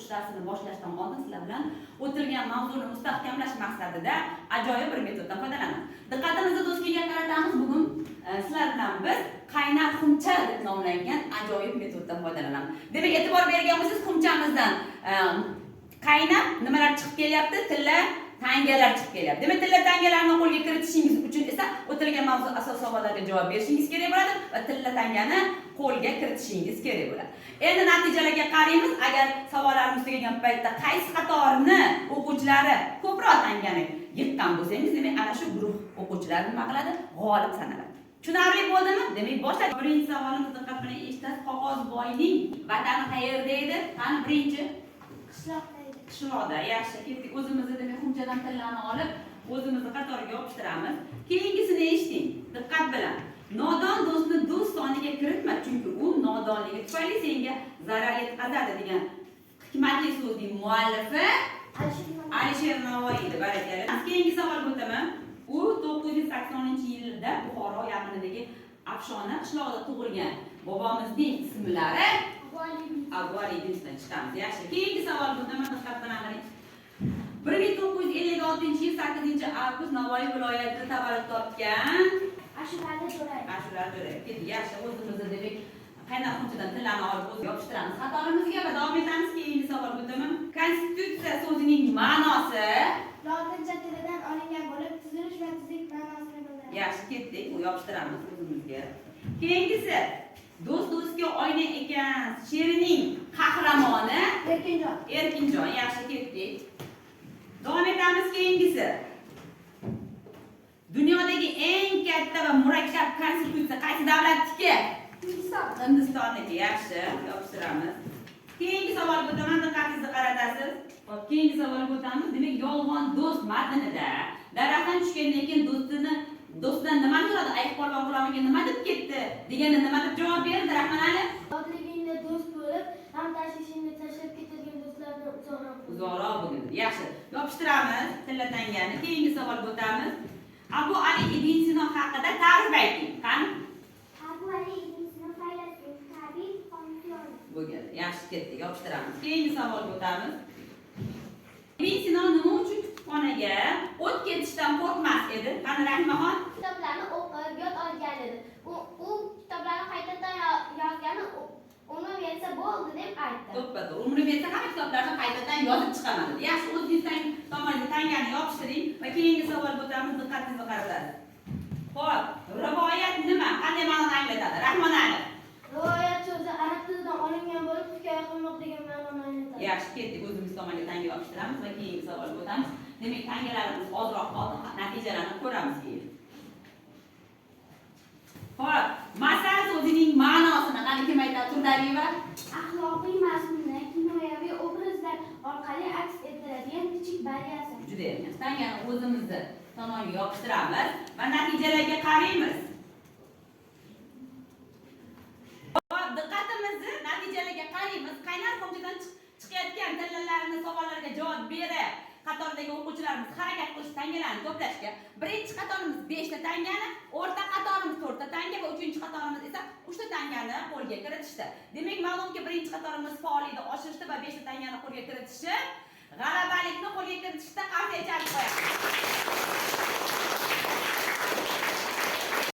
o'qish darsini boshlashdan oldin sizlar bilan o'tilgan mavzuni mustahkamlash maqsadida ajoyib bir metoddan foydalanamiz. Diqqatimizni do'stlarga qaratamiz. Bugun sizlar bilan biz qaynar xumcha deb nomlangan ajoyib metoddan foydalanamiz. Demak, e'tibor bergan bo'lsangiz, xumchamizdan qaynab nimalar chiqib kelyapti? Tilla, tangalar chiqib kelyapti. Demak, tilla tangalarni qo'lga kiritishingiz uchun esa o'tilgan mavzu asosiy savollarga javob berishingiz kerak bo'ladi va tilla tangani qo'lga kiritishingiz kerak bo'ladi. Endi natijalarga qaraymiz. Agar savollarimiz tugagan paytda qaysi qatorni o'quvchilari ko'proq tangani yiqqan bo'lsangiz, demak ana shu guruh o'quvchilari nima qiladi? G'olib sanaladi. Tushunarli bo'ldimi? Demak, boshladik. Birinchi savolni diqqat bilan eshitasiz. Qog'ozboyning vatani qayerda edi? Qani birinchi? Qishloqda edi. Qishloqda. Yaxshi, ketdik. O'zimizni demak xumchadan tillani olib, o'zimizni qatoriga yopishtiramiz. Keyingisini eshiting. Diqqat bilan. Nodon do'stni do'st soniga kiritma, chunki u nodonligi tufayli senga zarar yetkazadi degan hikmatli so'zning muallifi Alisher Navoiy edi. Barakalla. Keyingi savolga o'taman. U 980-yilda Buxoro yaqinidagi Afshona qishlog'ida tug'ilgan. Bobomizning ismlari Abu Ali ibn chiqamiz. Yaxshi. Keyingi savolga o'taman. Diqqat bilan qarang. 1956-yil 8-avgust Navoiy viloyatida tavallud topgan Ashurali Jo'rayev. Ashurali Jo'rayev. Yaxshi, o'zimizni demak qaynar xumchadan tillani olib o'zimiz yopishtiramiz. Xatolimizga va davom etamiz. Keyingi savolga o'taman. Konstitutsiya so'zining ma'nosi Lotincha tilidan olingan bo'lib, tuzilish va tuzlik ma'nosini bildiradi. yaxshi, ketdik. U yopishtiramiz o'zimizga. Keyingisi do'st do'stga oyna ekan she'rining qahramoni Erkinjon. Erkinjon. Yaxshi, ketdik. Davom etamiz. Keyingisi dunyodagi eng katta va murakkab konstitutsiya qaysi davlatniki? Hindiston. Hindistonniki. Yaxshi, yopishtiramiz. Keyingi savolga o'taman. Diqqatingizni qaratasiz. Hop, keyingi savolga o'tamiz. Demak, yolg'on do'st matnida daraxtdan tushgandan keyin do'stidan nima so'radi? Ayiq polvon qulomiga nima deb ketdi? Deganda nima deb javob berdi Rahmonali? Odligingda do'st bo'lib, ham tashvishingni tashlab ketadigan do'stlardan uzoqroq bo'ldi. Yaxshi, yopishtiramiz tilla tangani. Keyingi savolga o'tamiz. Abu Ali ibn Sino haqida ta'rif ayting. Qani? Abu Ali ibn Sino faylasuf, tabib, qonun. Bo'lgan. Yaxshi, ketdik. Yopishtiramiz. Keyingi savolga o'tamiz. Ibn Sino nima uchun kutubxonaga o't ketishdan qo'rqmas edi? Qani Rahimxon? Kitoblarni o'qib, yod olgan edi. U kitoblarni qaytadan yozgani uni bersa bo'ldi deb aytdi. To'ppa-to'g'ri. Umri bersa ham kitoblarni qaytadan yozib chiqaman dedi. Yaxshi, o'zingizdan tomonga tangani yopishtiring va keyingi savolga o'tamiz. Diqqatingizni qaratasiz. Xo'p, rivoyat nima? Qanday ma'noni anglatadi? Rahmonali. Rivoyat so'zi arab tilidan olingan bo'lib, hikoya qilmoq degan ma'noni anglatadi. Yaxshi, ketdik. O'zimiz tomonga tanga yopishtiramiz va keyingi savolga o'tamiz. Demak, tangalarimiz ozroq qoldi. Natijalarni ko'ramiz keyin. Xo'p, masal so'zining ma'nosini qani kim aytadi? Turdalieva. Axloqiy mazmunni kinoyaviy obrazlar orqali aks ettiradigan kichik bariyasi. Juda yaxshi. Tangani o'zimizni tomonga yopishtiramiz va natijalarga qaraymiz. Diqqatimizni natijalarga qaraymiz. Qaynar xumchadan chiqayotgan tillalarni savollarga javob berib, qatordagi o'quvchilarimiz harakat qilish tangalarni to'plashga. Birinchi qatorimiz 5 ta tangani, o'rta qatorimiz 4 ta tanga va uchinchi qatorimiz esa 3 ta tangani qo'lga kiritishdi. Demak, ma'lumki birinchi qatorimiz faollikni oshirishdi va 5 ta tangani qo'lga kiritishi g'alabalikni qo'lga kiritishda qanday jalb qo'yadi?